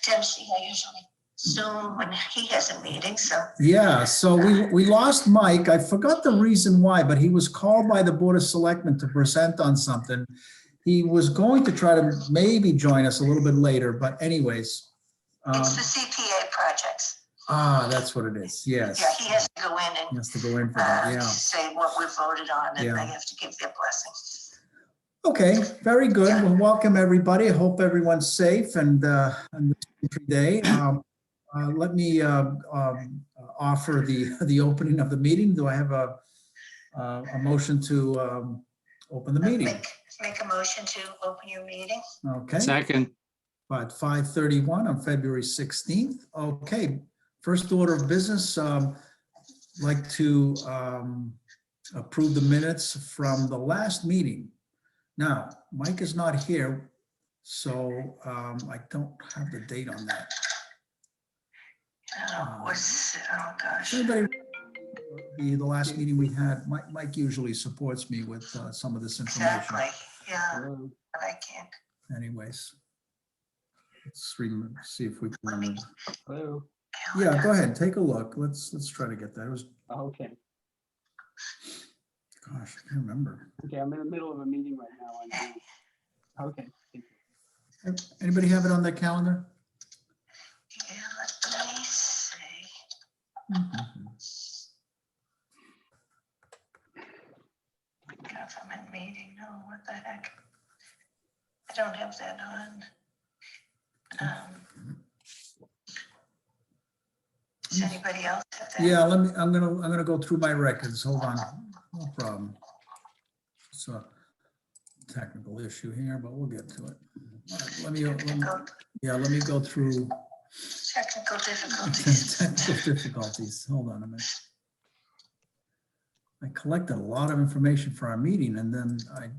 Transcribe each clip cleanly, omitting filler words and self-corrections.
Dempsey, I usually Zoom when he has a meeting, so. Yeah, so we lost Mike. I forgot the reason why, but he was called by the Board of Selectmen to present on something. He was going to try to maybe join us a little bit later, but anyways. It's the CPA projects. That's what it is, yes. Yeah, he has to go in and. He has to go in for that, yeah. Say what we voted on, and Yeah. they have to give their blessing. Okay, very good. Yeah. Well, welcome everybody. I hope everyone's safe and on this day. Let me offer the opening of the meeting. Do I have a motion to open the meeting? Make a motion to open your meeting. Okay. Second. About 5:31 on February 16th. Okay, first order of business, like to approve the minutes from the last meeting. Now, Mike is not here, so I don't have the date on that. Oh gosh. Anybody, the last meeting we had, Mike usually supports me with some of this information. Exactly, yeah, but I can't. Anyways, let's see if we Let me. can. Hello. Yeah, go ahead, take a look. Let's try to get that. It was, Okay. gosh, I can't remember. Okay, I'm in the middle of a meeting right now. Okay. Thank you. Anybody have it on their calendar? Yeah, let me see. Government meeting, no, what the heck? I don't have that on. Does anybody else have that? Yeah, I'm gonna go through my records. Hold on, no problem. It's a technical issue here, but we'll get to it. All right, let me go through Technical difficulties. technical difficulties. Hold on a minute. I collected a lot of information for our meeting, and then I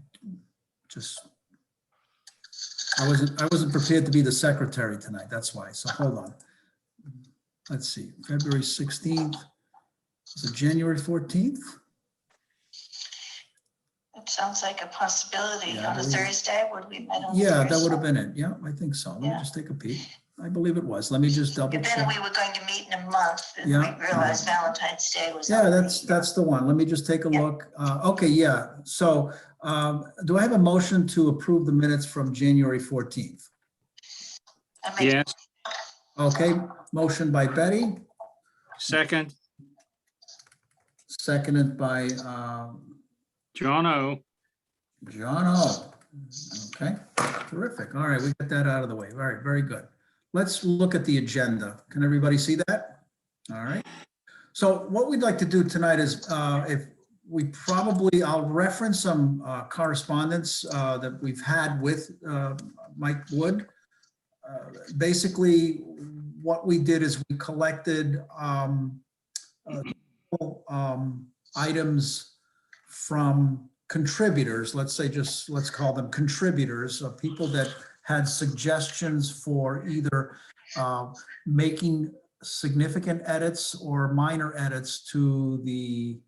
wasn't prepared to be the secretary tonight. That's why. So hold on. Let's see, February 16th. Is it January 14th? It sounds like a possibility. Yeah, On a Thursday, would we met on a Yeah, that Thursday? would have been it. Yeah, I think so. Let me Yeah. just take a peek. I believe it was. Let me just double And then check. we were going to meet in a month, and Yeah. we realized Valentine's Day was. Yeah, already- that's the one. Let me just take a Yeah. look. Okay, yeah. So do I have a motion to approve the minutes from January 14th? I make- Yes. Okay, motion by Betty, Second. seconded by John O. John O. Okay, terrific. All right, we got that out of the way. All right, very good. Let's look at the agenda. Can everybody see that? All right. So what we'd like to do tonight is I'll reference some correspondence that we've had with Mike Wood. Basically, what we did is we collected items from contributors, let's call them contributors, people that had suggestions for either making significant edits or minor edits to the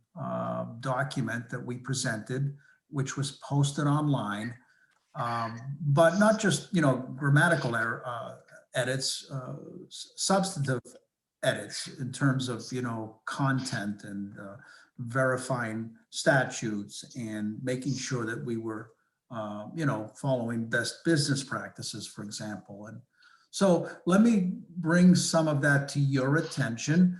document that we presented, which was posted online. But not just, grammatical edits, substantive edits in terms of, content and verifying statutes and making sure that we were, following best business practices, for example. And so let me bring some of that to your attention.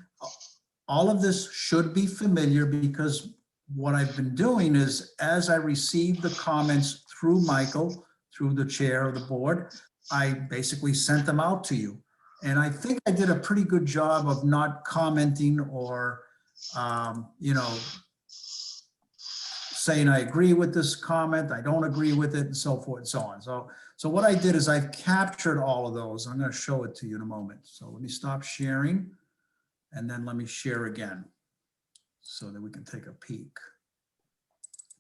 All of this should be familiar because what I've been doing is, as I receive the comments through Michael, through the chair of the board, I basically sent them out to you. And I think I did a pretty good job of not commenting or, saying I agree with this comment, I don't agree with it, and so forth and so on. So what I did is I've captured all of those. I'm going to show it to you in a moment. So let me stop sharing, and then let me share again so that we can take a peek.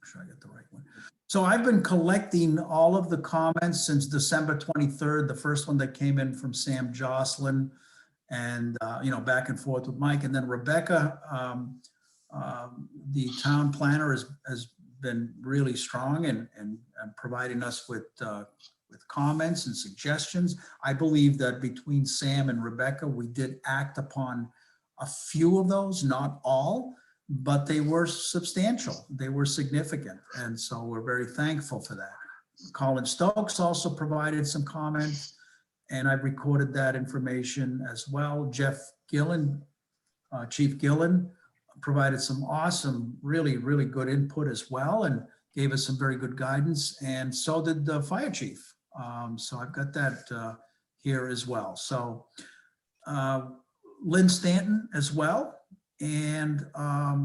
Make sure I get the right one. So I've been collecting all of the comments since December 23rd, the first one that came in from Sam Jocelyn, and back and forth with Mike, and then Rebecca, the town planner, has been really strong and providing us with comments and suggestions. I believe that between Sam and Rebecca, we did act upon a few of those, not all, but they were substantial. They were significant. And so we're very thankful for that. Colin Stokes also provided some comments, and I've recorded that information as well. Jeff Gillen, Chief Gillen, provided some awesome, really, really good input as well, and gave us some very good guidance, and so did the fire chief. So I've got that here as well. So Lynn Stanton as well. And,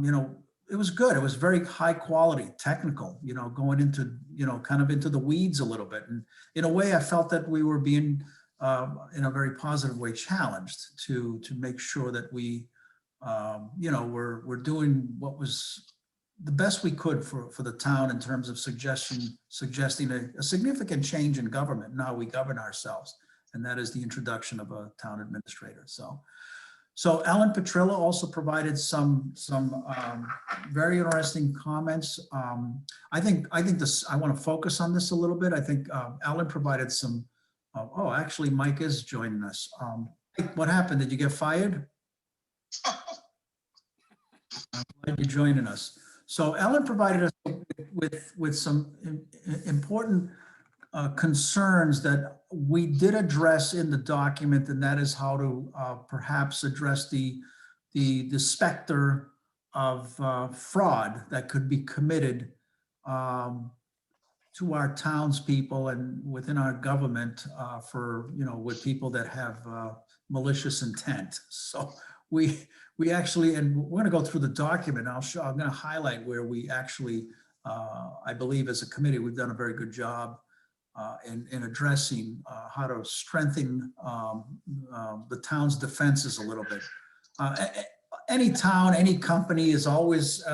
you know, it was good. It was very high quality, technical, you know, going into, you know, kind of into the weeds a little bit. And in a way, I felt that we were being, in a very positive way, challenged to make sure that we, you know, we're doing what was the best we could for the town in terms of suggesting a significant change in government and how we govern ourselves. And that is the introduction of a town administrator. So Alan Petrillo also provided some very interesting comments. I think this, I want to focus on this a little bit. I think Alan provided some, oh, actually Mike is joining us. Mike, what happened? Did you get fired? I'm glad you're joining us. So Alan provided us with some important concerns that we did address in the document, and that is how to perhaps address the specter of fraud that could be committed to our townspeople and within our government for, you know, with people that have malicious intent. So we actually, and we're going to go through the document. I'm going to highlight where we actually, I believe as a committee, we've done a very good job in addressing how to strengthen the town's defenses a little bit. Any town, any company is always,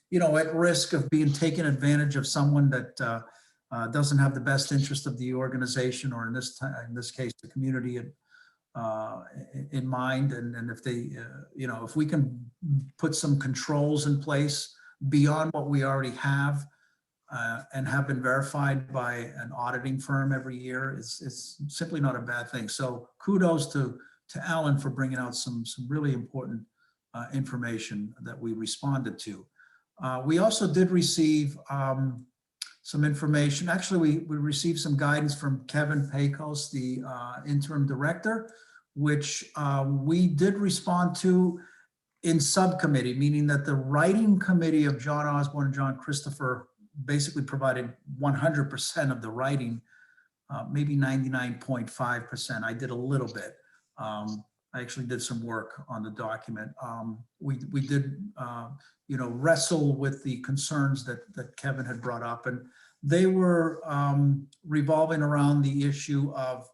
you know, at risk of being taken advantage of someone that doesn't have the best interest of the organization, or in this case, the community in mind. And if they, you know, if we can put some controls in place beyond what we already have, and have been verified by an auditing firm every year, it's simply not a bad thing. So kudos to Alan for bringing out some really important information that we responded to. We also did receive some information. Actually, we received some guidance from Kevin Pecos, the interim director, which we did respond to in subcommittee, meaning that the writing committee of John Osborne and John Christopher basically provided 100% of the writing, maybe 99.5%. I did a little bit. I actually did some work on the document. We did, you know, wrestle with the concerns that Kevin had brought up, and they were revolving around the issue of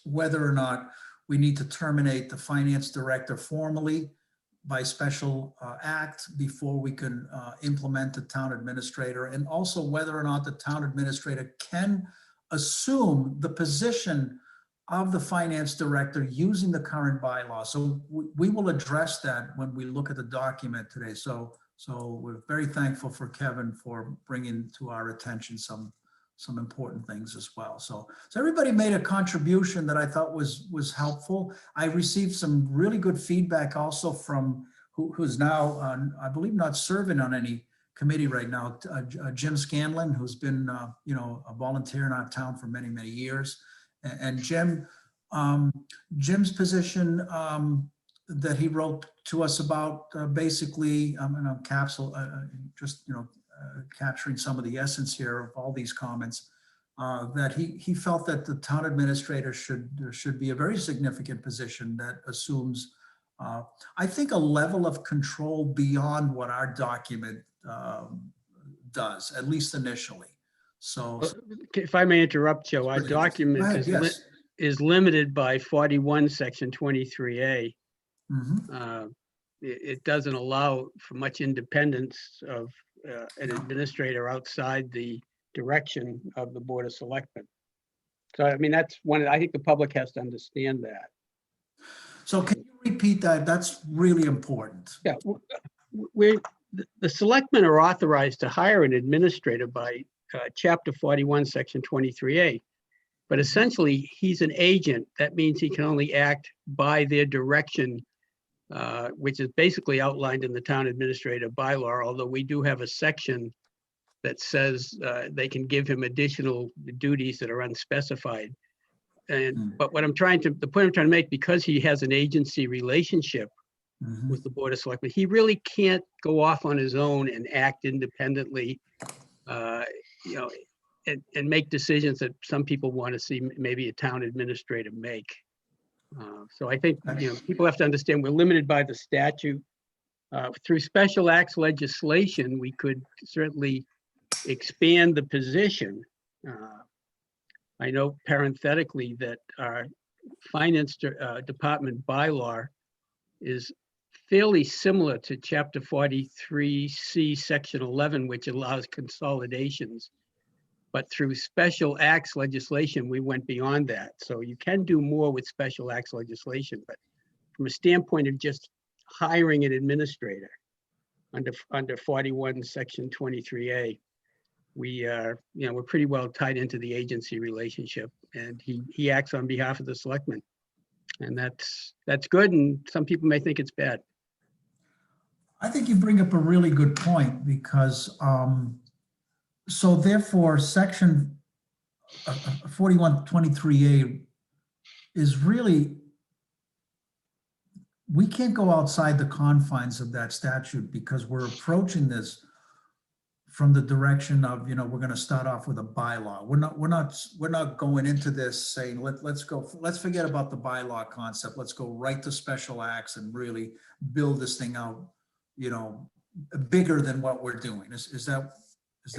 whether or not we need to terminate the finance director formally by special act before we can implement the town administrator, and also whether or not the town administrator can assume the position of the finance director using the current bylaw. So we will address that when we look at the document today. So we're very thankful for Kevin for bringing to our attention some important things as well. So everybody made a contribution that I thought was helpful. I received some really good feedback also from who's now, I believe, not serving on any committee right now, Jim Scanlon, who's been, you know, a volunteer in our town for many, many years. And Jim, Jim's position that he wrote to us about, basically, I'm going to capsule, just, you know, capturing some of the essence here of all these comments, that he felt that the town administrator should be a very significant position that assumes, I think, a level of control beyond what our document does, at least initially. So, if I may interrupt, Joe, our Please. document Go ahead, is limited by 41, section 23A. mhm. It doesn't allow for much independence of an administrator outside the direction of the Board of Selectmen. So, I mean, that's one, I think the public has to understand that. So can you repeat that? That's really important. Yeah, the selectmen are authorized to hire an administrator by chapter 41, section 23A. But essentially, he's an agent. That means he can only act by their direction, which is basically outlined in the town administrator bylaw, although we do have a section that says they can give him additional duties that are unspecified. But the point I'm trying to make, because he has an agency relationship Mhm. with the Board of Selectmen, he really can't go off on his own and act independently, you know, and make decisions that some people want to see maybe a town administrator make. So I think, you know, people have to understand we're limited by the statute. Through special acts legislation, we could certainly expand the position. I know parenthetically that our finance department bylaw is fairly similar to chapter 43C, section 11, which allows consolidations. But through special acts legislation, we went beyond that. So you can do more with special acts legislation, but from a standpoint of just hiring an administrator under 41, section 23A, we are, you know, we're pretty well tied into the agency relationship, and he acts on behalf of the selectmen. And that's good, and some people may think it's bad. I think you bring up a really good point, because so therefore section 4123A is really, we can't go outside the confines of that statute, because we're approaching this from the direction of, you know, we're going to start off with a bylaw. We're not going into this saying, let's forget about the bylaw concept. Let's go right to special acts and really build this thing out, you know, bigger than what we're doing. Is that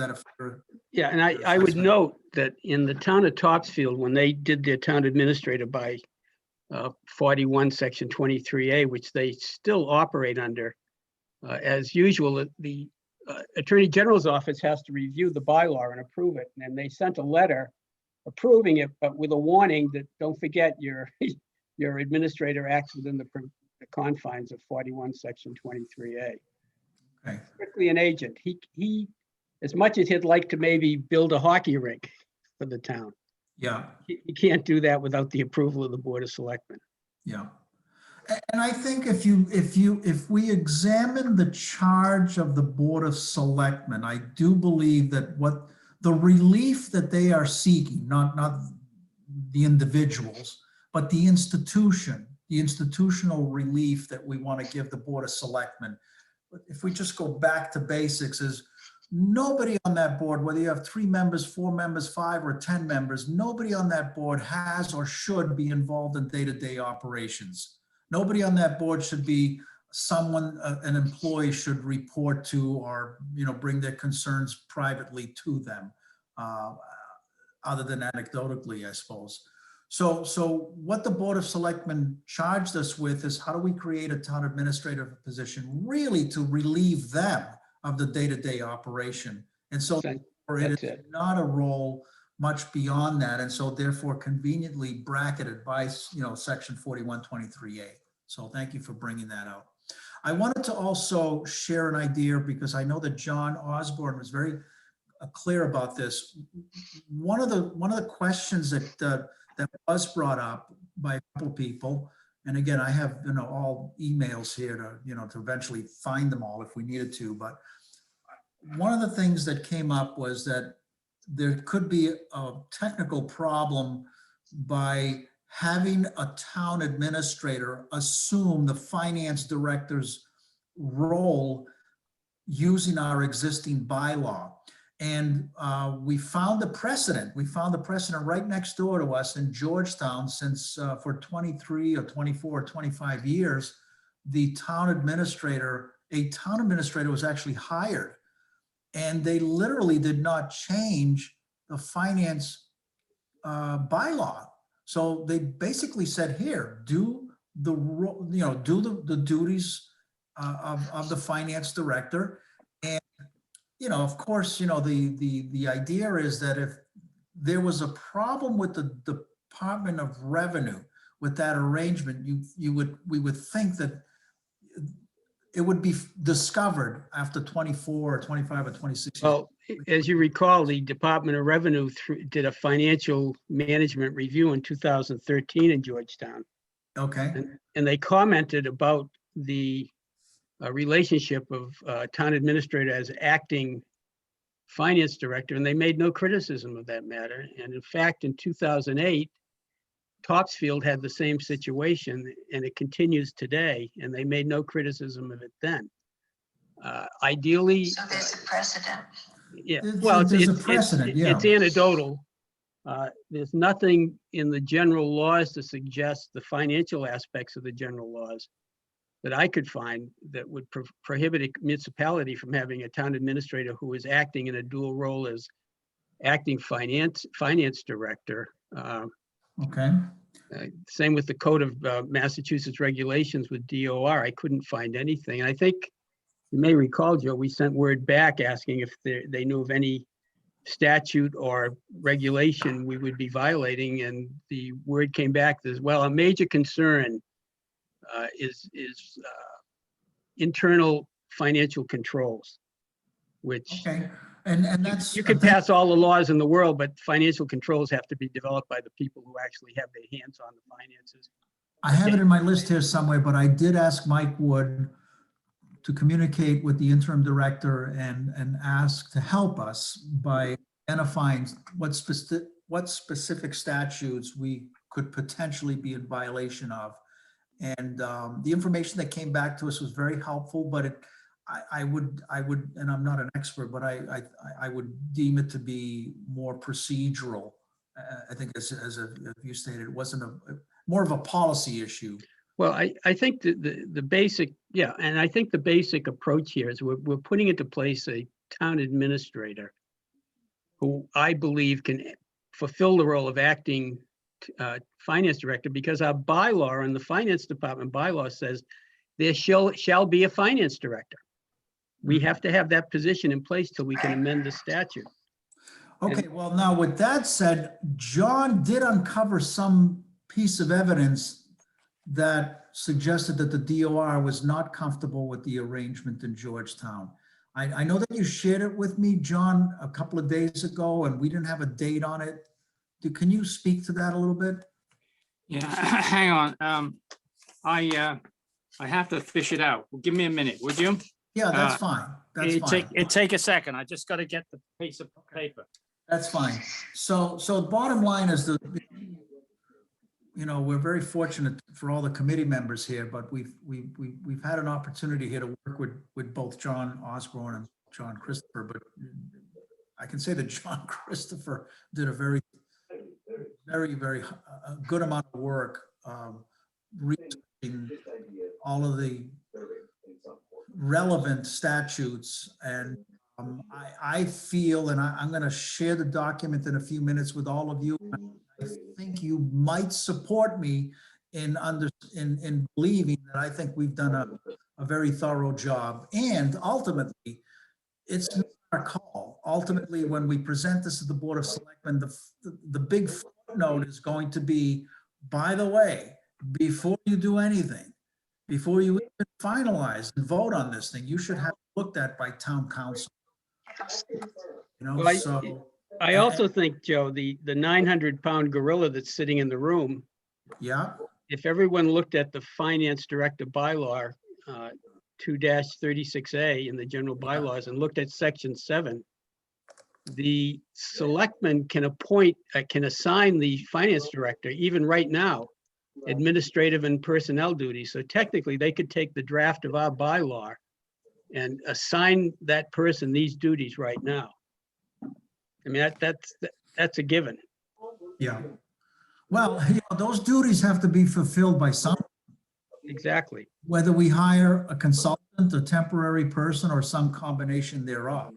a fair? Yeah, and I would note that in the town of Topsfield, when they did their town administrator by 41, section 23A, which they still operate under, as usual, the Attorney General's office has to review the bylaw and approve it. And they sent a letter approving it, but with a warning that don't forget your administrator acts within the confines of 41, section 23A. Okay. Strictly an agent. He, as much as he'd like to maybe build a hockey rink for the town, Yeah. he can't do that without the approval of the Board of Selectmen. Yeah. And I think if we examine the charge of the Board of Selectmen, I do believe that what the relief that they are seeking, not the individuals, but the institutional relief that we want to give the Board of Selectmen. If we just go back to basics, is nobody on that board, whether you have 3 members, 4 members, 5 or 10 members, nobody on that board has or should be involved in day-to-day operations. Nobody on that board should be someone an employee should report to, or, you know, bring their concerns privately to them, other than anecdotally, I suppose. So what the Board of Selectmen charged us with is, how do we create a town administrator position really to relieve them of the day-to-day operation? And so it is not a role much beyond that, and so therefore conveniently bracketed by, you know, section 4123A. So thank you for bringing that out. I wanted to also share an idea, because I know that John Osborne was very clear about this. One of the questions that was brought up by a couple people, and again, I have, you know, all emails here to, you know, to eventually find them all if we needed to, but one of the things that came up was that there could be a technical problem by having a town administrator assume the finance director's role using our existing bylaw. And we found the precedent. We found the precedent right next door to us in Georgetown, since for 23 or 24 or 25 years, a town administrator was actually hired. And they literally did not change the finance bylaw. So they basically said, here, do the duties of the finance director. And, you know, of course, you know, the idea is that if there was a problem with the Department of Revenue with that arrangement, we would think that it would be discovered after 24 or 25 or 26 years. Well, as you recall, the Department of Revenue did a financial management review in 2013 in Georgetown. Okay, And they commented about the relationship of town administrator as acting finance director, and they made no criticism of that matter. And in fact, in 2008, Topsfield had the same situation, and it continues today, and they made no criticism of it then. Ideally, So there's a precedent. yeah, There's- well, there's a precedent, yeah. it's anecdotal. There's nothing in the general laws to suggest the financial aspects of the general laws that I could find that would prohibit a municipality from having a town administrator who is acting in a dual role as acting finance director. okay. Same with the Code of Massachusetts regulations with DOR. I couldn't find anything. And I think you may recall, Joe, we sent word back asking if they knew of any statute or regulation we would be violating, and the word came back that, well, a major concern is internal financial controls, which Okay, and that's. you can pass all the laws in the world, but financial controls have to be developed by the people who actually have their hands on the finances. I have it in my list here somewhere, but I did ask Mike Wood to communicate with the interim director and ask to help us by identifying what specific statutes we could potentially be in violation of. And the information that came back to us was very helpful, but I would, and I'm not an expert, but I would deem it to be more procedural. I think as you stated, it wasn't more of a policy issue. Well, I think the basic, yeah, and I think the basic approach here is we're putting into place a town administrator who I believe can fulfill the role of acting finance director, because our bylaw in the finance department bylaw says there shall be a finance director. We have to have that position in place till we can amend the statute. Okay, well, now with that said, John did uncover some piece of evidence that suggested that the DOR was not comfortable with the arrangement in Georgetown. I know that you shared it with me, John, a couple of days ago, and we didn't have a date on it. Can you speak to that a little bit? Yeah, hang on. I have to fish it out. Give me a minute, would you? Yeah, that's fine. That's fine. It take a second. I just got to get the piece of paper. That's fine. So the bottom line is we're very fortunate for all the committee members here, but we've had an opportunity here to work with both John Osborne and John Christopher, but I can say that John Christopher did a very good amount of work researching all of the relevant statutes, and I feel, and I'm going to share the document in a few minutes with all of you. I think you might support me in believing that I think we've done a very thorough job, and ultimately, it's not our call. Ultimately, when we present this to the Board of Selectmen, the big footnote is going to be, by the way, before you do anything, before you even finalize and vote on this thing, you should have it looked at by town council. Well, I also think, Joe, the 900-pound gorilla that's sitting in the room, yeah, if everyone looked at the finance director bylaw 2-36A in the general bylaws and looked at section 7, the selectmen can assign the finance director, even right now, administrative and personnel duties. So technically they could take the draft of our bylaw and assign that person these duties right now. I mean, that's a given. yeah. Well, those duties have to be fulfilled by someone. Exactly. Whether we hire a consultant, a temporary person, or some combination thereof.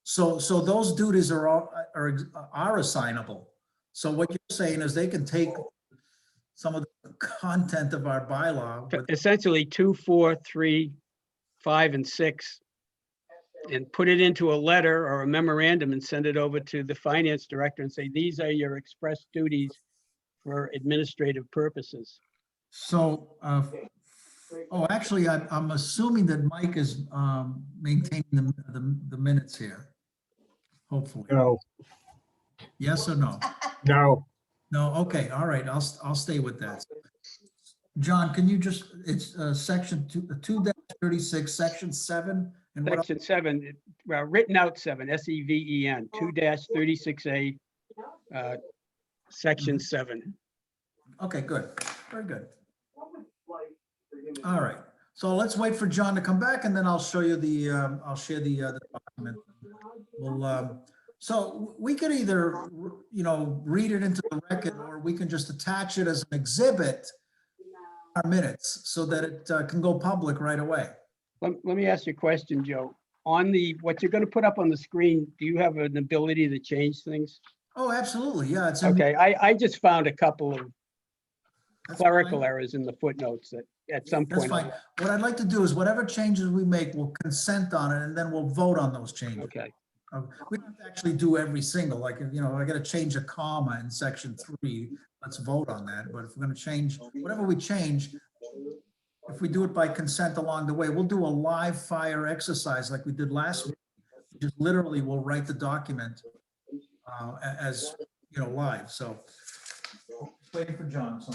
So those duties are assignable. So what you're saying is they can take some of the content of our bylaw. Essentially 2, 4, 3, 5, and 6, and put it into a letter or a memorandum and send it over to the finance director and say, these are your express duties for administrative purposes. So, actually, I'm assuming that Mike is maintaining the minutes here. hopefully. No, Yes or no? no. No, okay, all right, I'll stay with that. John, can you just, it's section 2-36, section 7, and what else? Section 7, written out 7, SEVEN, 2-36A, section 7. Okay, good, very good. All right, so let's wait for John to come back, and then I'll show you I'll share the document. Well, so we could either, read it into the record, or we can just attach it as an exhibit our minutes so that it can go public right away. Let me ask you a question, Joe. On what you're going to put up on the screen, do you have an ability to change things? Oh, absolutely, yeah, it's in. Okay, I just found a couple of That's clerical fine. errors in the footnotes that at some That's point. fine. What I'd like to do is whatever changes we make, we'll consent on it, and then we'll vote on those changes. Okay, We don't have to actually do every single, like, I gotta change a comma in section 3, let's vote on that. But if we're gonna change, whatever we change, if we do it by consent along the way, we'll do a live fire exercise like we did last week. Just literally, we'll write the document as, live, so. Just waiting for John, so.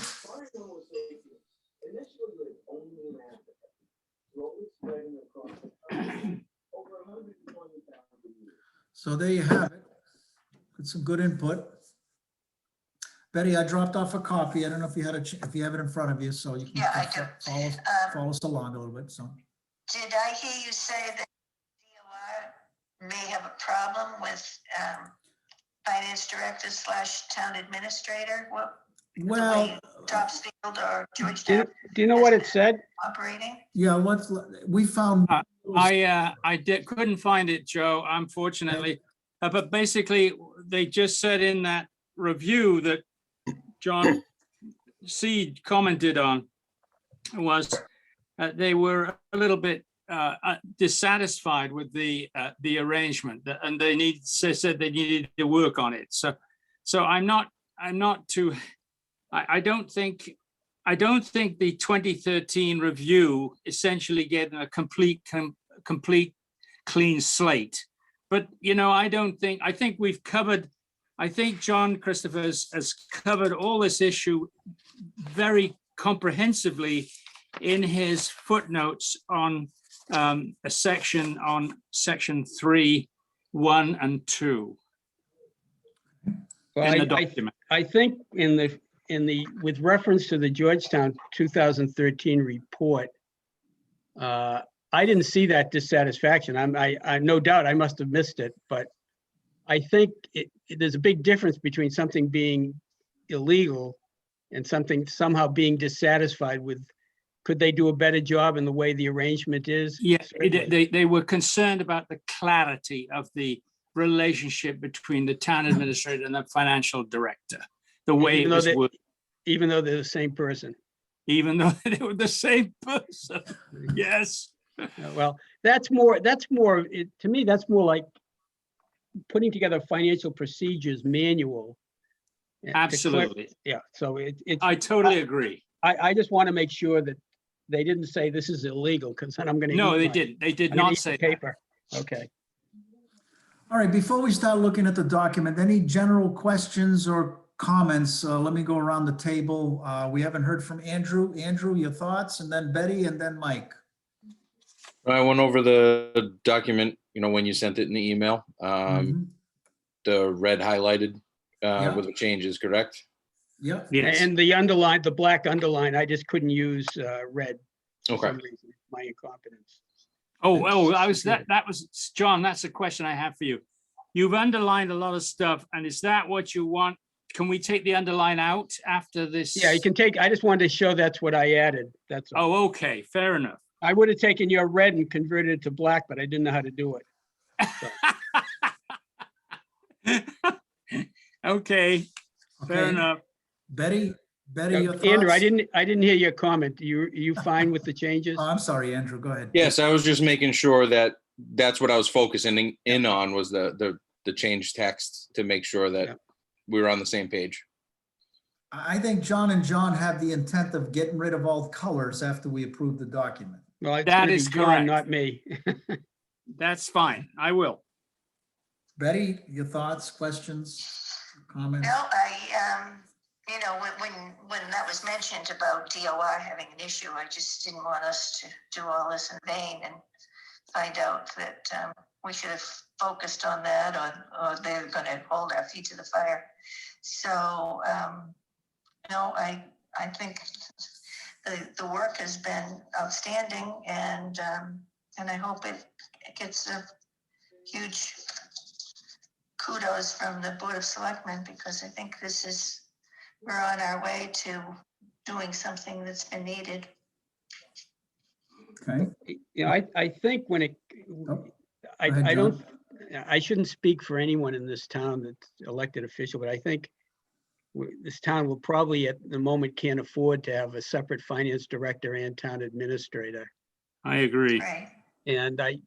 So there you have it. Got some good input. Betty, I dropped off a copy. I don't know if you had if you have it in front of you, so you can Yeah, I do. follow us along a little bit. So Did I hear you say that DOR may have a problem with finance director / town administrator? What, well, Topsfield or do Georgetown you know what it said? operating? yeah. We found? I couldn't find it, Joe, unfortunately. But basically, they just said in that review that John Seed commented on was they were a little bit dissatisfied with the arrangement, and they said they needed to work on it. So I'm not too. I don't think the 2013 review essentially gave them a complete clean slate. But I think John Christopher has covered all this issue very comprehensively in his footnotes on a section on section 3, 1, and 2 Well, in the document. I think with reference to the Georgetown 2013 report, I didn't see that dissatisfaction. I no doubt I must have missed it, but I think there's a big difference between something being illegal and something somehow being dissatisfied with. Could they do a better job in the way the arrangement is? Yeah, Certainly. they were concerned about the clarity of the relationship between the town administrator and the financial director, the way it was worked, Even though they're the same person. even though they were the same person. Yes. Well, to me, that's more like putting together a financial procedures manual. Absolutely. Yeah, so I totally agree. I just want to make sure that they didn't say this is illegal, because then I'm going to. No, they didn't. They did not say that. Paper. Okay. all right. Before we start looking at the document, any general questions or comments? Let me go around the table. We haven't heard from Andrew. Andrew, your thoughts, and then Betty, and then Mike. I went over the document, when you sent it in the email, Mhm. the red highlighted Yeah. with the changes, correct? Yep. Yes. And the black underline, I just couldn't use red for Okay. some reason, my incompetence. That was, John, that's a question I have for you. You've underlined a lot of stuff, and is that what you want? Can we take the underline out after this? Yeah, you can take, I just wanted to show that's what I added. That's all. Oh, okay, fair enough. I would have taken your red and converted it to black, but I didn't know how to do it. Okay, fair Okay. enough. Betty, your thoughts? Andrew, I didn't hear your comment. You fine with the changes? Oh, I'm sorry, Andrew, go ahead. Yes, I was just making sure that that's what I was focusing in on, was the change text, to make sure that Yeah. we were on the same page. I think John and John have the intent of getting rid of all colors after we approve the document. Well, it's That gonna be is John, correct. not me. That's fine. I will. Betty, your thoughts, questions, comments? No, you know, when that was mentioned about DOR having an issue, I just didn't want us to do all this in vain and find out that we should have focused on that, or they're going to hold our feet to the fire. So, no, I think the work has been outstanding, and I hope it gets a huge kudos from the Board of Selectmen, because I think we're on our way to doing something that's been needed. Okay. You know, I think when it, Oh, go ahead, I John. don't, I shouldn't speak for anyone in this town that's elected official, but I think this town will probably at the moment can't afford to have a separate finance director and town administrator. I agree. Right. And I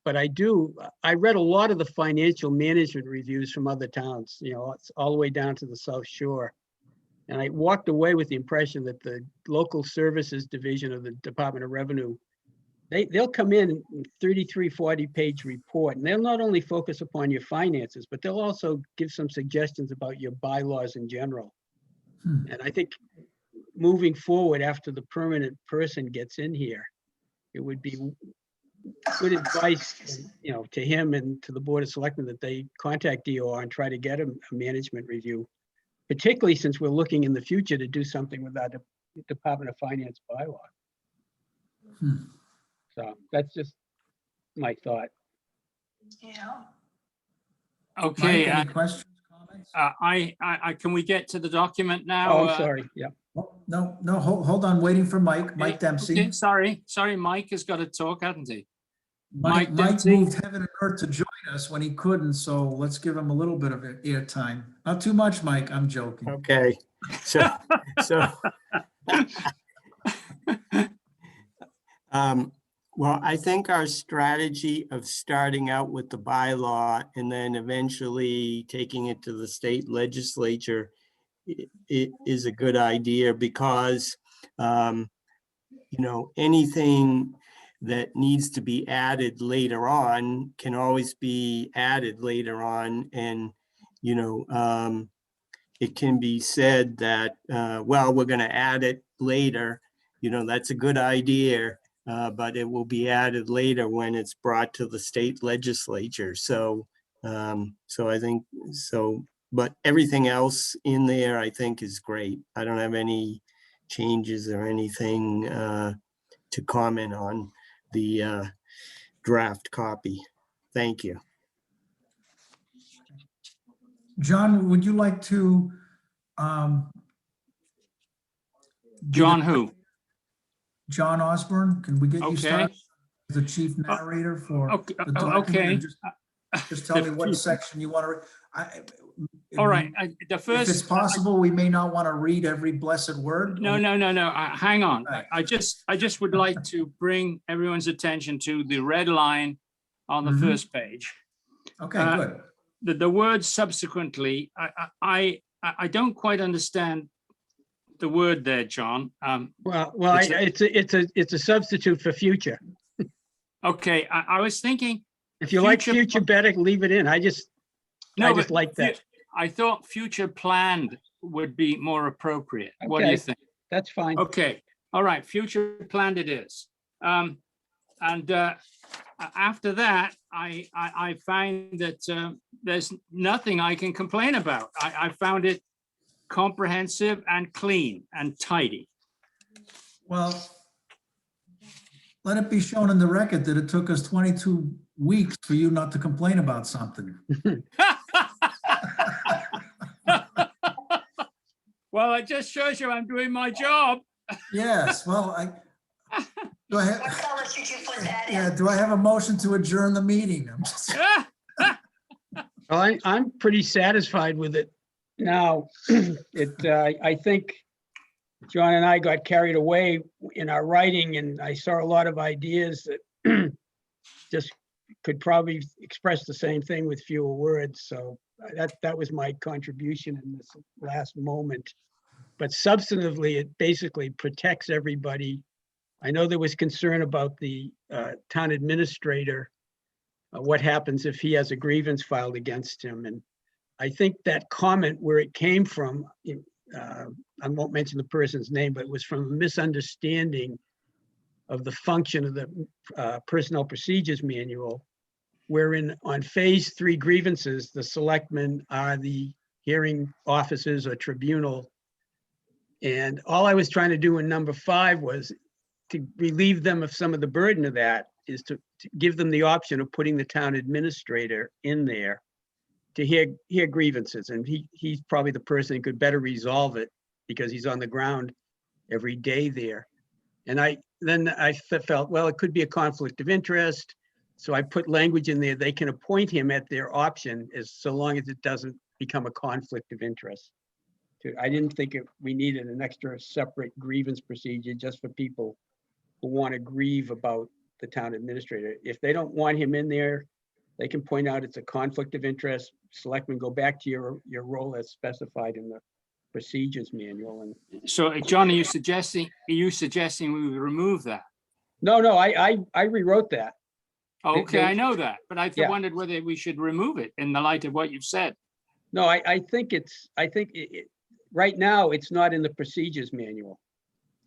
read a lot of the financial management reviews from other towns, you know, it's all the way down to the South Shore. And I walked away with the impression that the local services division of the Department of Revenue, they'll come in 33, 40-page report, and they'll not only focus upon your finances, but they'll also give some suggestions about your bylaws in general. And I think moving forward after the permanent person gets in here, it would be good advice, you know, to him and to the Board of Selectmen that they contact DOR and try to get a management review, particularly since we're looking in the future to do something with our Department of Finance bylaw. So that's just my thought. Yeah. Okay, Mike, any questions, comments? I can we get to the document now? Oh, I'm sorry. Yeah. Oh, no, hold on, waiting for Mike Okay, Dempsey. sorry, Mike has got to talk, hasn't he? Mike Mike Dempsey. moved heaven and earth to join us when he couldn't, so let's give him a little bit of airtime. Not too much, Mike, I'm joking. Okay, so, well, I think our strategy of starting out with the bylaw and then eventually taking it to the state legislature it is a good idea, because, you know, anything that needs to be added later on can always be added later on. And, you know, it can be said that, well, we're going to add it later. You know, that's a good idea, but it will be added later when it's brought to the state legislature. So, I think so. But everything else in there, I think, is great. I don't have any changes or anything to comment on the draft copy. Thank you. John, would you like to? John who? John Osborne, can we get you Okay. started as the chief narrator for Okay, the document? okay. And just tell me what section you want to. All right, the If it's first. possible, we may not want to read every blessed word. No. Hang on. Right. I just would like to bring everyone's attention to the red line on the Mhm. first page. Okay, good. The word subsequently, I don't quite understand the word there, John. Well, it's a substitute for future. Okay, I was thinking. If you like Future- future better, leave it in. I just but like that. I thought future planned would be more appropriate. What do you Okay. think? That's fine. Okay, all right, future planned it is. And after that, I find that there's nothing I can complain about. I found it comprehensive and clean and tidy. Well, let it be shown in the record that it took us 22 weeks for you not to complain about something. Well, it just shows you I'm doing my job. Yes, well, go ahead. What color should you put that in? Yeah, do I have a motion to adjourn the meeting? I'm just- Well, I'm pretty satisfied with it now. I think John and I got carried away in our writing, and I saw a lot of ideas that just could probably express the same thing with fewer words. So that was my contribution in this last moment. But substantively, it basically protects everybody. I know there was concern about the town administrator what happens if he has a grievance filed against him. And I think that comment, where it came from, I won't mention the person's name, but it was from a misunderstanding of the function of the Personnel Procedures Manual, wherein on phase 3 grievances, the selectmen are the hearing officers or tribunal. And all I was trying to do in number 5 was to relieve them of some of the burden of that, is to give them the option of putting the town administrator in there to hear grievances. And he's probably the person who could better resolve it because he's on the ground every day there. And I felt, well, it could be a conflict of interest. So I put language in there, they can appoint him at their option, as so long as it doesn't become a conflict of interest. I didn't think we needed an extra separate grievance procedure just for people who want to grieve about the town administrator. If they don't want him in there, they can point out it's a conflict of interest. Selectmen, go back to your role as specified in the procedures manual. And So, John, are you suggesting we would remove that? no, I rewrote that. Okay, I know that, but I Yeah. wondered whether we should remove it in the light of what you've said. No, I think right now, it's not in the procedures manual.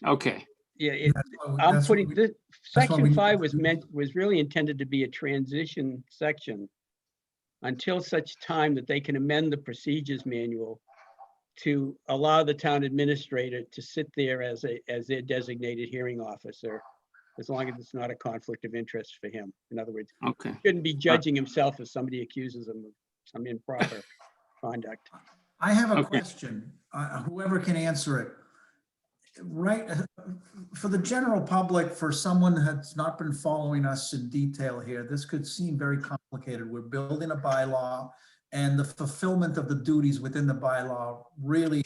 Okay, Yeah, I'm That's what putting we- this, that's what section we- 5 was really intended to be a transition section until such time that they can amend the procedures manual to allow the town administrator to sit there as their designated hearing officer, as long as it's not a conflict of interest for him. In other words, okay. he shouldn't be judging himself if somebody accuses him of some improper conduct. I have a Okay. question, whoever can answer it. Right, for the general public, for someone that's not been following us in detail here, this could seem very complicated. We're building a bylaw, and the fulfillment of the duties within the bylaw really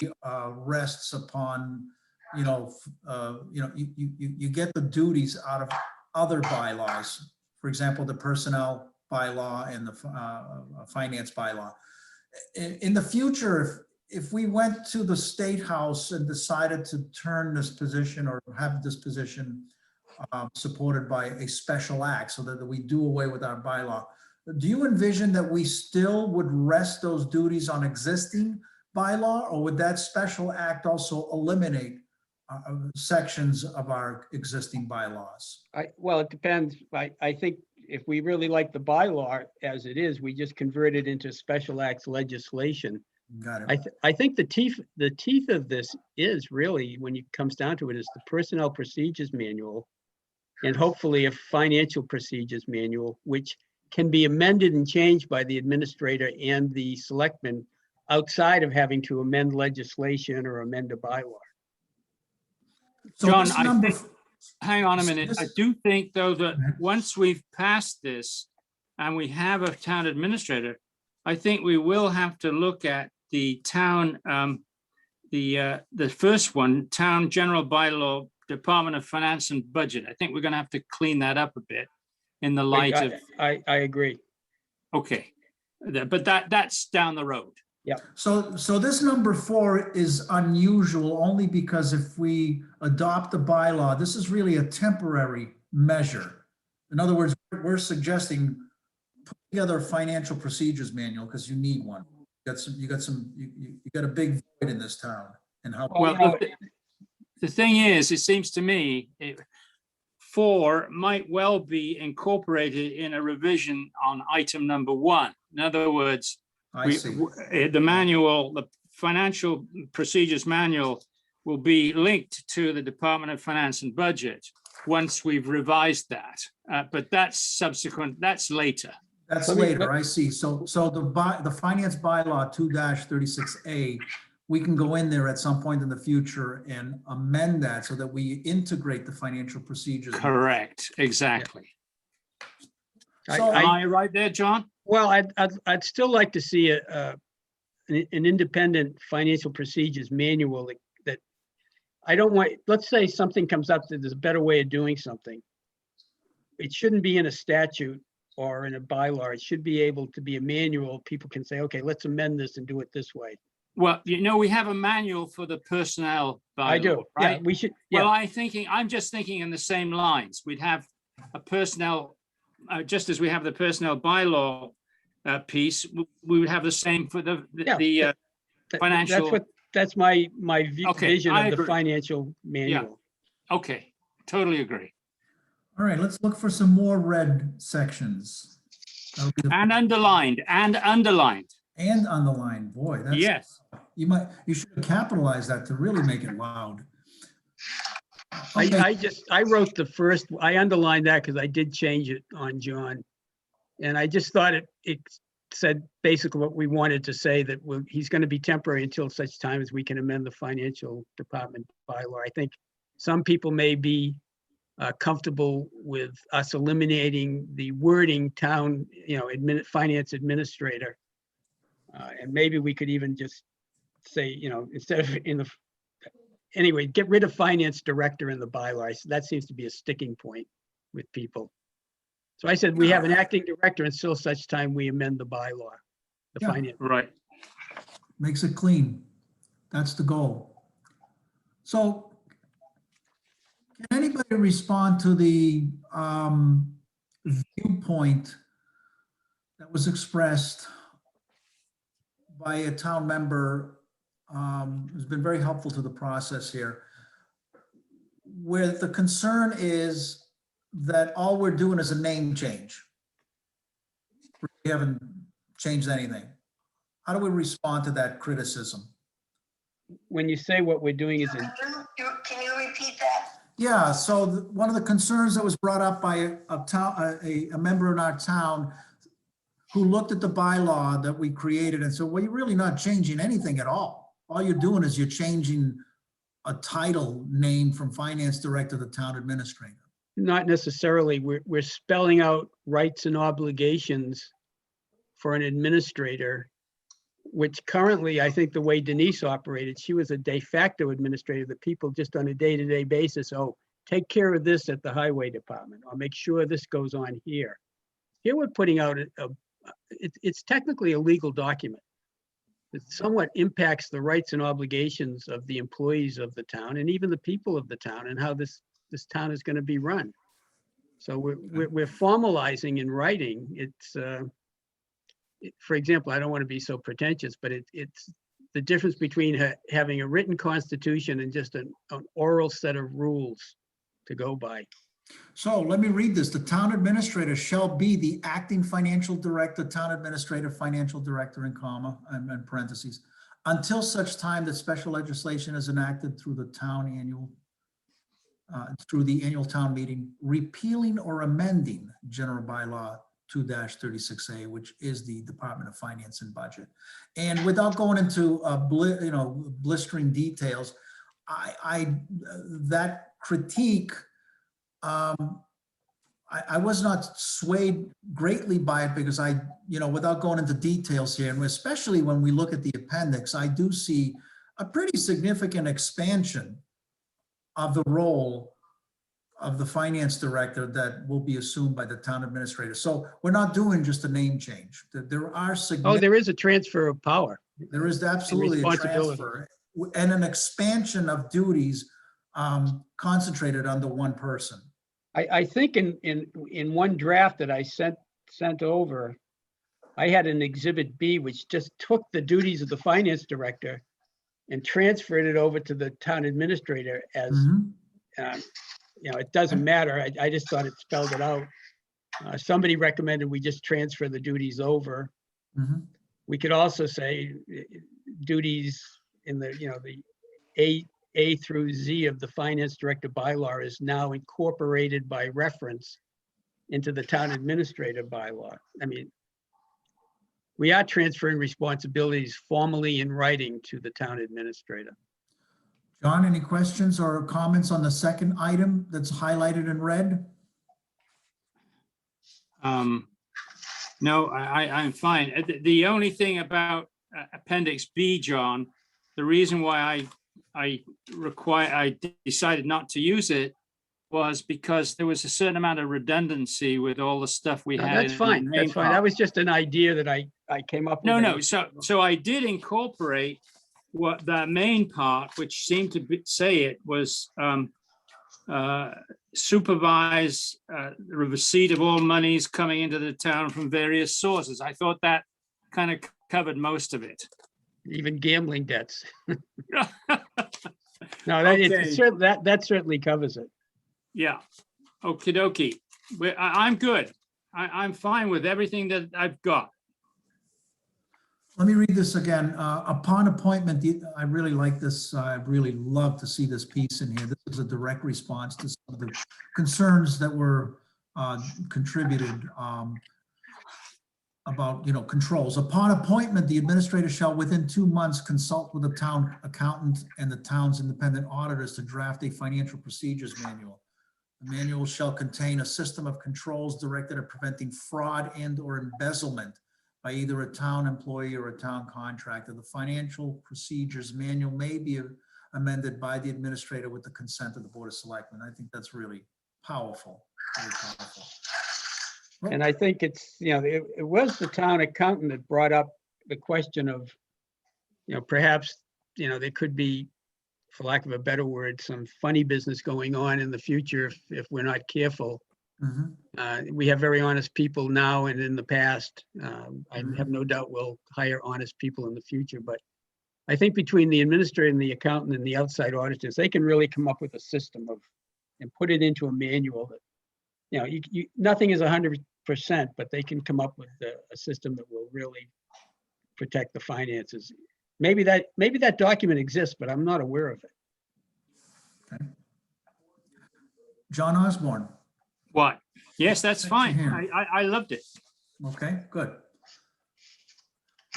rests upon, you get the duties out of other bylaws. For example, the personnel bylaw and the finance bylaw. In the future, if we went to the State House and decided to turn this position or have this position supported by a special act so that we do away with our bylaw, do you envision that we still would rest those duties on existing bylaw, or would that special act also eliminate sections of our existing bylaws? Well, it depends. I think if we really like the bylaw as it is, we just convert it into special acts legislation. Got it. I think the teeth of this is really, when it comes down to it, is the Personnel Procedures Manual and hopefully a Financial Procedures Manual, which can be amended and changed by the administrator and the selectmen outside of having to amend legislation or amend a bylaw. So John, this I number, think- Hang on a minute. I This- do think, though, that Mhm. once we've passed this and we have a town administrator, I think we will have to look at the town, the first one, Town General Bylaw, Department of Finance and Budget. I think we're going to have to clean that up a bit in the light of, I agree. okay. But that's down the road. so this number 4 is unusual only because if we adopt the bylaw, this is really a temporary measure. In other words, we're suggesting put together a financial procedures manual because you need one. You got a big void in this town. And how, Well, the thing is, it seems to me, 4 might well be incorporated in a revision on item number 1. In other words, I see. the manual, the financial procedures manual will be linked to the Department of Finance and Budget once we've revised that. But that's subsequent, that's later. That's Let me- later, I see. So the finance bylaw 2-36A, we can go in there at some point in the future and amend that so that we integrate the financial procedures. Correct, exactly. So- Am I right there, John? Well, I'd still like to see an independent financial procedures manual that I don't want, let's say something comes up that there's a better way of doing something. It shouldn't be in a statute or in a bylaw. It should be able to be a manual. People can say, okay, let's amend this and do it this way. Well, we have a manual for the personnel I do, bylaw, yeah, right? we should, Well, yeah, I'm just thinking in the same lines. We'd have a personnel just as we have the personnel bylaw piece, we would have the same for the financial. That's my Okay, vision I of the agree. financial manual. Okay, totally agree. All right, let's look for some more red sections. That'll be the- And underlined, and underlined. And on the line, boy, that's. Yes. You should have capitalized that to really make it loud. Okay, I wrote the first, I underlined that because I did change it on John. And I just thought it said basically what we wanted to say, that he's going to be temporary until such time as we can amend the financial department bylaw. I think some people may be comfortable with us eliminating the wording town, finance administrator. And maybe we could even just say, instead of anyway, get rid of finance director in the bylaws. That seems to be a sticking point with people. So I said, we have an acting director until such time we amend the bylaw, the Yeah. finance. Right. makes it clean. That's the goal. So can anybody respond to the viewpoint that was expressed by a town member who's been very helpful to the process here, where the concern is that all we're doing is a name change? We haven't changed anything. How do we respond to that criticism? When you say what we're doing is, Can you repeat that? Yeah, so one of the concerns that was brought up by a member in our town who looked at the bylaw that we created and said, well, you're really not changing anything at all. All you're doing is you're changing a title name from finance director to town administrator. not necessarily, we're spelling out rights and obligations for an administrator, which currently, I think the way Denise operated, she was a de facto administrator, that people just on a day-to-day basis, take care of this at the highway department, or make sure this goes on here. Here we're putting out it's technically a legal document. It somewhat impacts the rights and obligations of the employees of the town and even the people of the town, and how this town is going to be run. So we're formalizing in writing. It's for example, I don't want to be so pretentious, but it's the difference between having a written constitution and just an oral set of rules to go by. So let me read this. The town administrator shall be the acting financial director, town administrator, financial director, in comma, and parentheses, until such time that special legislation is enacted through the annual town meeting, repealing or amending general bylaw 2-36A, which is the Department of Finance and Budget. And without going into blistering details, that critique, I was not swayed greatly by it, because without going into details here, and especially when we look at the appendix, I do see a pretty significant expansion of the role of the finance director that will be assumed by the town administrator. So we're not doing just a name change. There are significant. Oh, there is a transfer of power. There is absolutely a transfer and an expansion of duties concentrated under one person. I think in one draft that I sent over, I had an exhibit B, which just took the duties of the finance director and transferred it over to the town administrator as, it doesn't matter. I just thought it spelled it out. Somebody recommended we just transfer the duties over. We could also say duties in the A through Z of the finance director bylaw is now incorporated by reference into the town administrator bylaw. I mean, we are transferring responsibilities formally in writing to the town administrator. John, any questions or comments on the second item that's highlighted in red? No, I'm fine. The only thing about Appendix B, John, the reason why I decided not to use it was because there was a certain amount of redundancy with all the stuff we had. That's fine. That's fine. That was just an idea that I came up with. No. So I did incorporate what the main part, which seemed to say it was supervise the receipt of all monies coming into the town from various sources. I thought that kind of covered most of it. Even gambling debts. No, that Okay. is, that certainly covers it. Yeah, okie dokie. I'm good. I'm fine with everything that I've got. Let me read this again. Upon appointment, I really like this. I really love to see this piece in here. This is a direct response to some of the concerns that were contributed about, controls. Upon appointment, the administrator shall within 2 months consult with the town accountant and the town's independent auditors to draft a financial procedures manual. The manual shall contain a system of controls directed at preventing fraud and or embezzlement by either a town employee or a town contractor. The financial procedures manual may be amended by the administrator with the consent of the Board of Selectmen. I think that's really powerful, very powerful. And I think it's, it was the town accountant that brought up the question of, perhaps, there could be, for lack of a better word, some funny business going on in the future if we're not careful. Mhm. We have very honest people now and in the past. I Mhm. have no doubt we'll hire honest people in the future, but I think between the administrator and the accountant and the outside auditors, they can really come up with a system and put it into a manual that, nothing is 100%, but they can come up with a system that will really protect the finances. Maybe that document exists, but I'm not aware of it. Okay. John Osborne. What? Yes, that's Thanks for fine. hearing. I loved it. Okay, good.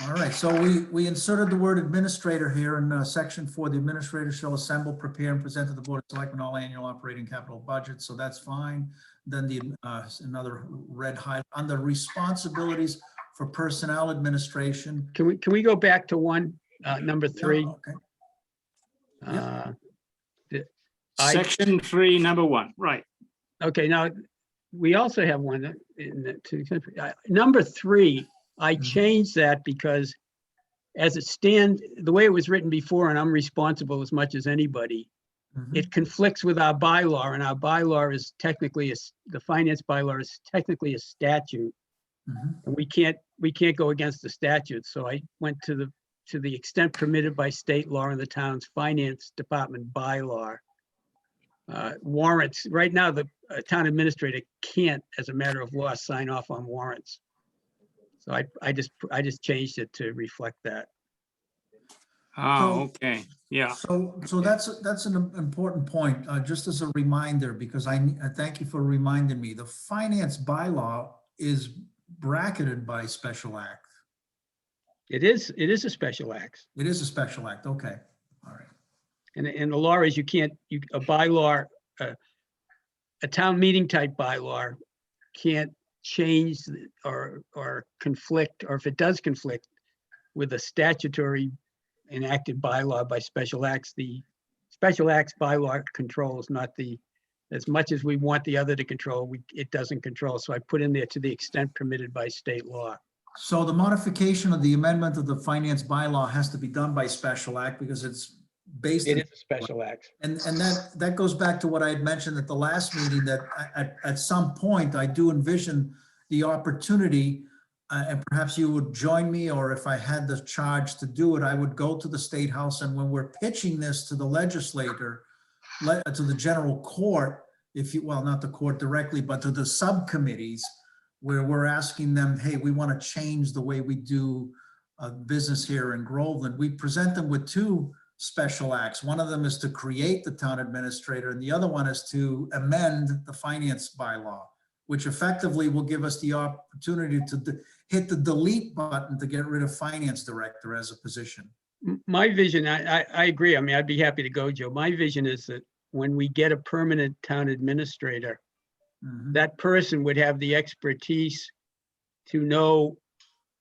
All right, so we inserted the word administrator here in section 4. The administrator shall assemble, prepare, and present to the Board of Selectmen all annual operating capital budgets, so that's fine. Then another red highlight under responsibilities for personnel administration. Can we go back to number 3? Okay. Section 3, number 1, right. Okay, now, we also have one number 3, I changed that because as it stands, the way it was written before, and I'm responsible as much as anybody, it conflicts with our bylaw, and our bylaw is technically, the finance bylaw is technically a statute. And we can't go against the statute. So I went to the extent permitted by state law and the town's finance department bylaw. Warrants, right now, the town administrator can't, as a matter of law, sign off on warrants. So I just changed it to reflect that. Oh, okay, yeah. So that's an important point, just as a reminder, because I thank you for reminding me. The finance bylaw is bracketed by special act. It is a special act. It is a special act. Okay, all right. And the law is a bylaw, a town meeting type bylaw can't change or conflict, or if it does conflict with a statutory enacted bylaw by special acts, the special acts bylaw controls, not as much as we want the other to control, it doesn't control. So I put in there to the extent permitted by state law. So the modification of the amendment of the finance bylaw has to be done by special act because it's based. It is a special act. And that goes back to what I had mentioned at the last meeting, that at some point I do envision the opportunity, and perhaps you would join me, or if I had the charge to do it, I would go to the State House, and when we're pitching this to the legislator, to the general court, well, not the court directly, but to the subcommittees, where we're asking them, hey, we want to change the way we do business here in Groveland. We present them with 2 special acts. One of them is to create the town administrator, and the other one is to amend the finance bylaw, which effectively will give us the opportunity to hit the delete button to get rid of finance director as a position. My vision, I agree. I mean, I'd be happy to go, Joe. My vision is that when we get a permanent town administrator, that person would have the expertise to know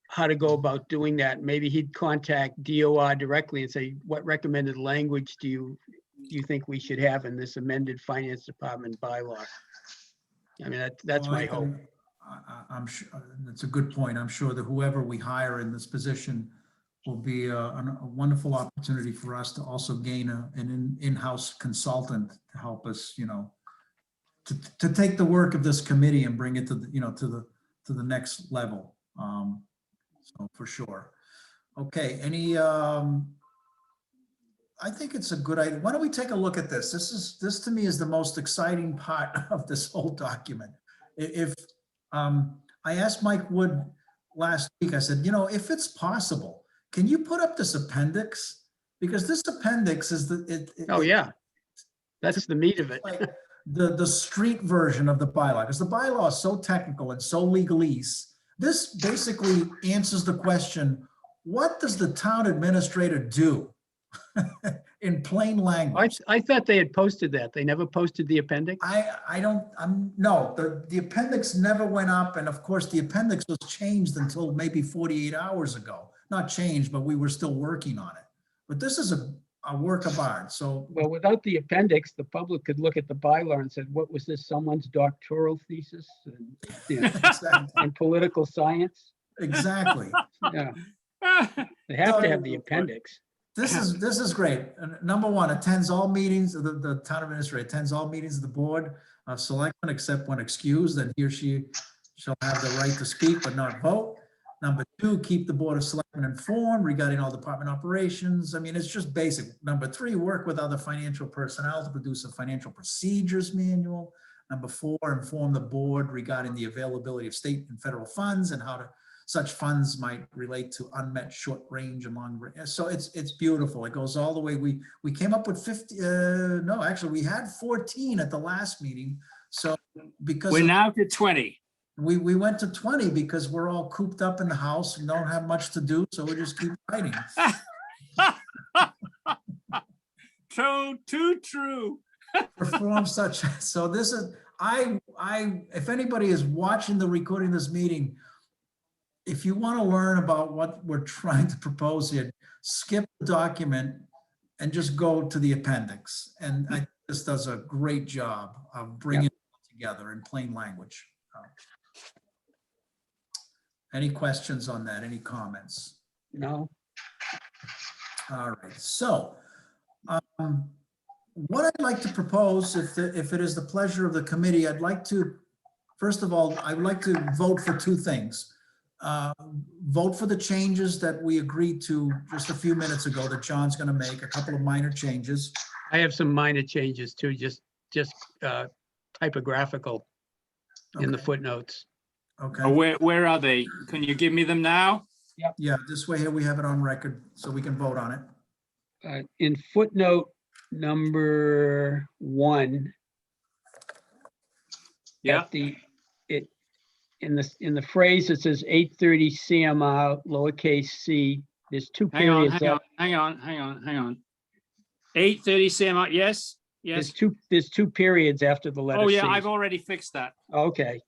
how to go about doing that. Maybe he'd contact DOR directly and say, what recommended language do you think we should have in this amended finance department bylaw? I mean, that's my hope. I'm sure that's a good point. I'm sure that whoever we hire in this position will be a wonderful opportunity for us to also gain an in-house consultant to help us, to take the work of this committee and bring it to the, to the next level. So for sure. Okay, I think it's a good idea. Why don't we take a look at this? This to me is the most exciting part of this whole document. If I asked Mike Wood last week, I said, if it's possible, can you put up this appendix? Because this appendix is Oh, yeah. That's the meat of it. like the street version of the bylaw, because the bylaw is so technical and so legalese. This basically answers the question, what does the town administrator do? In plain language. I thought they had posted that. They never posted the appendix? No, the appendix never went up, and of course, the appendix was changed until maybe 48 hours ago. Not changed, but we were still working on it. But this is a work of art, so. Well, without the appendix, the public could look at the bylaw and said, what was this, someone's doctoral thesis Exactly. in political science? Exactly. Yeah, they have to have the appendix. This is great. Number one, attends all meetings, the town administrator attends all meetings of the board of selectmen except when excused, that he or she shall have the right to speak but not vote. Number two, keep the board of selectmen informed regarding all department operations. I mean, it's just basic. Number three, work with other financial personnel to produce a financial procedures manual. Number four, inform the board regarding the availability of state and federal funds and how such funds might relate to unmet short range and long range. So it's beautiful. It goes all the way. We came up with 50, no, actually we had 14 at the last meeting. So because We're now to 20. we went to 20 because we're all cooped up in the house and don't have much to do. So we just keep writing. Too true. Perform such. So this is, if anybody is watching the recording of this meeting, if you want to learn about what we're trying to propose here, skip the document and just go to the appendix. And I think this does a great job of bringing it together in plain language. Any questions on that? Any comments? No? All right. So what I'd like to propose, if it is the pleasure of the committee, I'd like to, first of all, I would like to vote for two things. Vote for the changes that we agreed to just a few minutes ago that John's going to make, a couple of minor changes. I have some minor changes too, just typographical in the Okay. footnotes. Okay. Oh, where are they? Can you give me them now? Yeah, this way here we have it on record so we can vote on it. In footnote number 1. Yeah. at in the phrase, it says 830 CMR lowercase c, there's two Hang on, periods. hang on. 8:30 CMR, yes, yes. There's two periods after the letter Oh, C. yeah, I've already fixed that. Okay,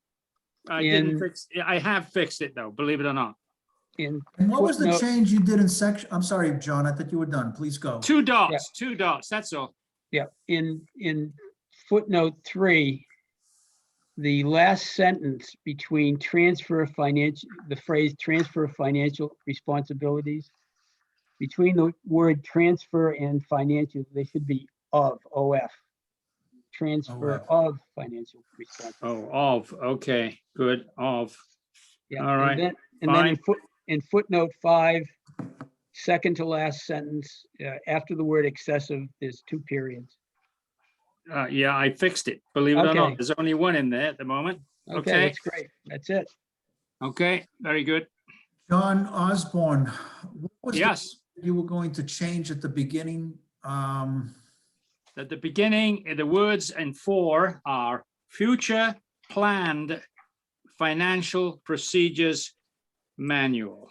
I have fixed it though, believe it or not. in And what was the footnote- change you did in section? I'm sorry, John, I thought you were done. Please go. Two dots, that's all. Yeah, in footnote 3, the last sentence between the phrase transfer of financial responsibilities, between the word transfer and financial, they should be OF. Transfer of financial responsibility. Oh, okay, good, of. Yeah, all right, And then fine. in footnote 5, second to last sentence, after the word excessive, there's 2 periods. Yeah, I fixed it, believe it or Okay. not. There's only one in there at the moment. Okay, Okay. that's great. That's it. Okay, very good. John Osborne, what was the Yes, you were going to change at the beginning? at the beginning, the words in 4 are future planned financial procedures manual.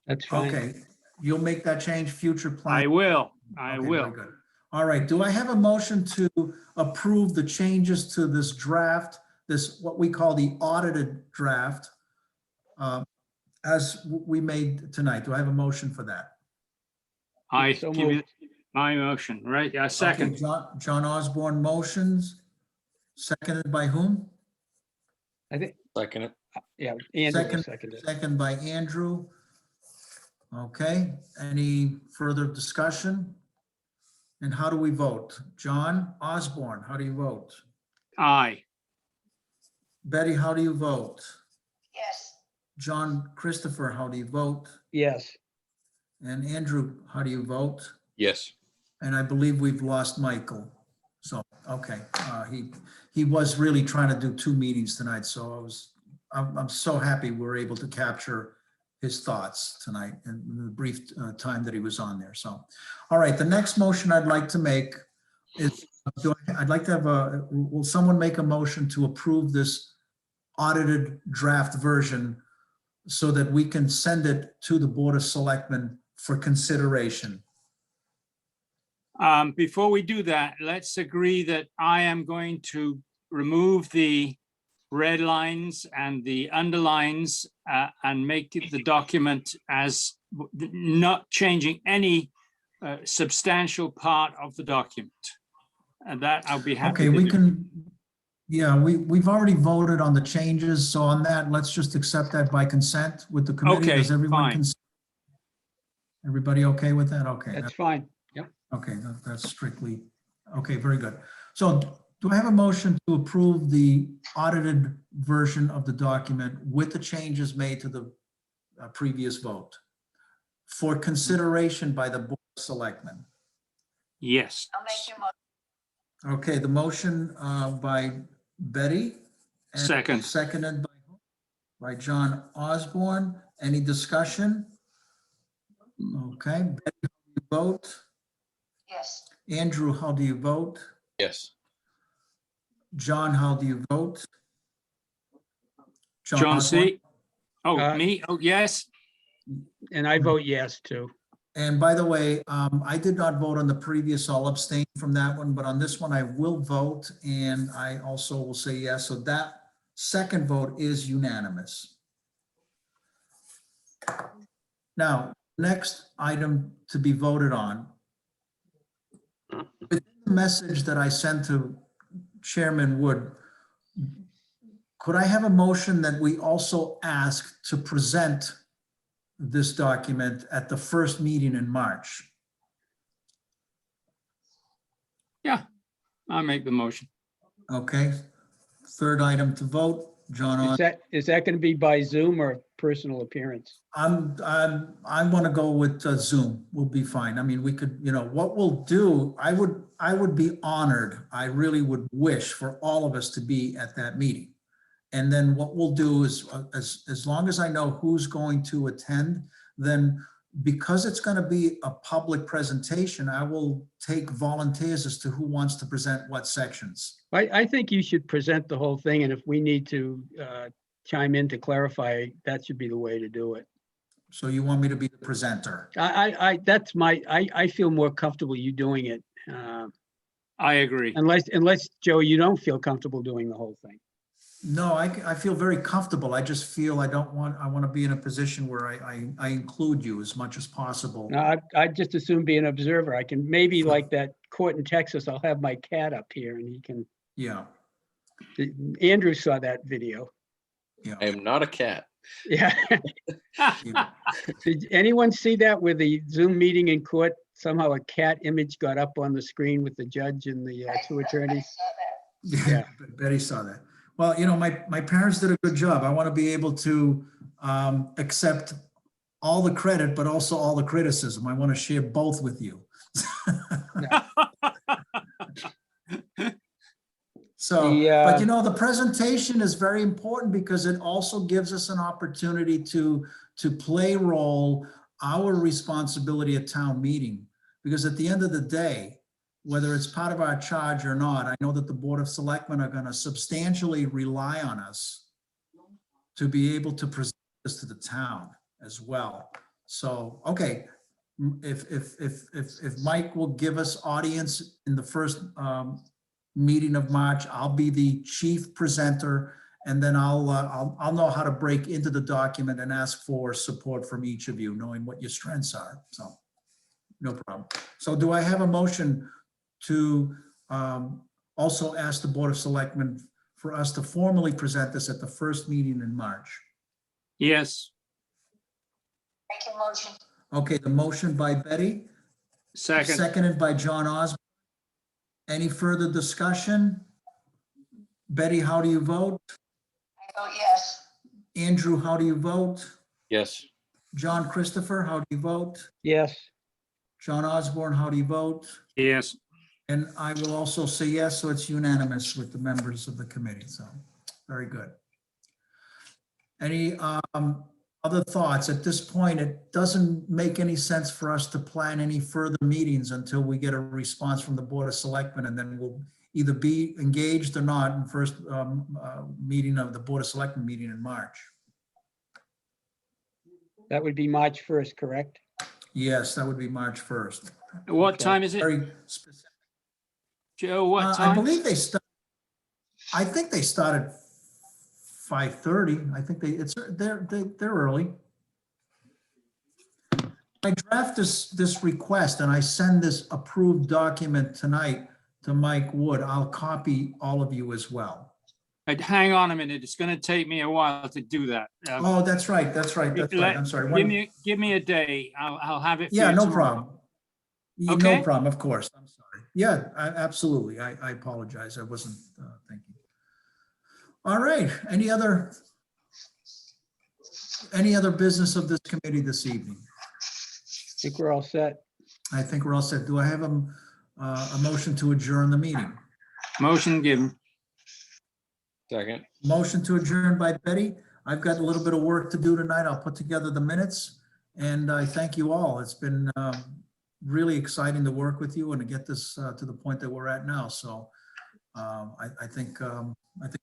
That's fine. Okay, you'll make that change, future plan? I will, Okay, very will. good. All right, do I have a motion to approve the changes to this draft, what we call the audited draft, as we made tonight? Do I have a motion for that? I So give you moved. my motion, right? Yeah, Okay, second. John Osborne motions, seconded by whom? I think, Second it. yeah, Andrew Second. seconded. Second by Andrew. Okay, any further discussion? And how do we vote? John Osborne, how do you vote? Aye. Betty, how do you vote? Yes, John Christopher, how do you vote? Yes, And Andrew, how do you vote? Yes. And I believe we've lost Michael. So, okay, he was really trying to do 2 meetings tonight, so I'm so happy we were able to capture his thoughts tonight in the brief time that he was on there, so. All right, the next motion I'd like to make is, I'd like to have will someone make a motion to approve this audited draft version so that we can send it to the Board of Selectmen for consideration? Before we do that, let's agree that I am going to remove the red lines and the underlines and make it the document as not changing any substantial part of the document. And that I'll be happy Okay, to we do. can, yeah, we've already voted on the changes, so on that, let's just accept that by consent with the committee. Okay, Does everyone fine. cons- Everybody okay with that? Okay, that's fine. okay, that's strictly, okay, very good. So do I have a motion to approve the audited version of the document with the changes made to the previous vote for consideration by the Board of Selectmen? Yes. I'll make your motion. Okay, the motion by Betty. and Second. Seconded by John Osborne. Any discussion? Okay, Betty, how do you vote? Yes, Andrew, how do you vote? Yes. John, how do you vote? John Osborne? C. Oh, Uh, me? Oh, yes. And I vote yes too. And by the way, I did not vote on the previous, I'll abstain from that one, but on this one I will vote, and I also will say yes. So that second vote is unanimous. Now, next item to be voted on. With the message that I sent to Chairman Wood, could I have a motion that we also ask to present this document at the first meeting in March? I'll make the motion. Okay, third item to vote, John. Is that going to be by Zoom or personal appearance? I want to go with Zoom. We'll be fine. I mean, we could, what we'll do, I would be honored. I really would wish for all of us to be at that meeting. And then what we'll do is, as long as I know who's going to attend, then because it's going to be a public presentation, I will take volunteers as to who wants to present what sections. I think you should present the whole thing, and if we need to chime in to clarify, that should be the way to do it. So you want me to be the presenter? I feel more comfortable you doing it. I agree. Unless, Joe, you don't feel comfortable doing the whole thing. No, I feel very comfortable. I just feel I want to be in a position where I include you as much as possible. No, I'd just assume be an observer. I can, maybe like that court in Texas, I'll have my cat up here and he can, Yeah, Andrew saw that video. yeah. I am not a cat. Yeah. yeah. Did anyone see that with the Zoom meeting in court? Somehow a cat image got up on the screen with the judge and the two attorneys. Yeah. Betty saw that. Well, my parents did a good job. I want to be able to accept all the credit, but also all the criticism. I want to share both with you. So, but the presentation is very important because it also gives us an opportunity to play role our responsibility at town meeting. Because at the end of the day, whether it's part of our charge or not, I know that the Board of Selectmen are going to substantially rely on us to be able to present this to the town as well. So, okay, if Mike will give us audience in the first meeting of March, I'll be the chief presenter, and then I'll know how to break into the document and ask for support from each of you, knowing what your strengths are. So, no problem. So, do I have a motion to also ask the Board of Selectmen for us to formally present this at the first meeting in March? Yes. make your motion. Okay, the motion by Betty, Second. seconded by John Osborne. Any further discussion? Betty, how do you vote? Oh, yes. Andrew, how do you vote? Yes. John Christopher, how do you vote? Yes, John Osborne, how do you vote? Yes. And I will also say yes, so it's unanimous with the members of the committee, so, very good. Any other thoughts? At this point, it doesn't make any sense for us to plan any further meetings until we get a response from the Board of Selectmen, and then we'll either be engaged or not in first meeting of the Board of Selectmen meeting in March. that would be March 1st, correct? Yes, that would be March 1st. What Okay. time is it, Very specific. Joe? What I time? believe they start, I think they started 5:30. I think they're early. I draft this request and I send this approved document tonight to Mike Wood. I'll copy all of you as well. Hang on a minute. It's going to take me a while to do that. Oh, that's right. That's right. I'm sorry. Give me a day. I'll have it. for Yeah, you no tomorrow. problem. No Okay. problem, of course. I'm sorry. Yeah, absolutely. I apologize. I wasn't thinking. All right. Any other business of this committee this evening? I think we're all set. I think we're all set. Do I have a motion to adjourn the meeting? Motion given. Second. Motion to adjourn by Betty. I've got a little bit of work to do tonight. I'll put together the minutes. And I thank you all. It's been really exciting to work with you and to get this to the point that we're at now. So I think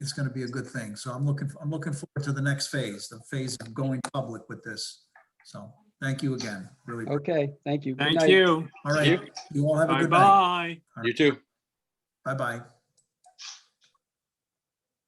it's going to be a good thing. So I'm looking forward to the next phase, the phase of going public with this. So thank you again. Really. Okay, thank you. Good Thank night. you. All right. You all have a good night. Bye-bye. You too. Bye-bye.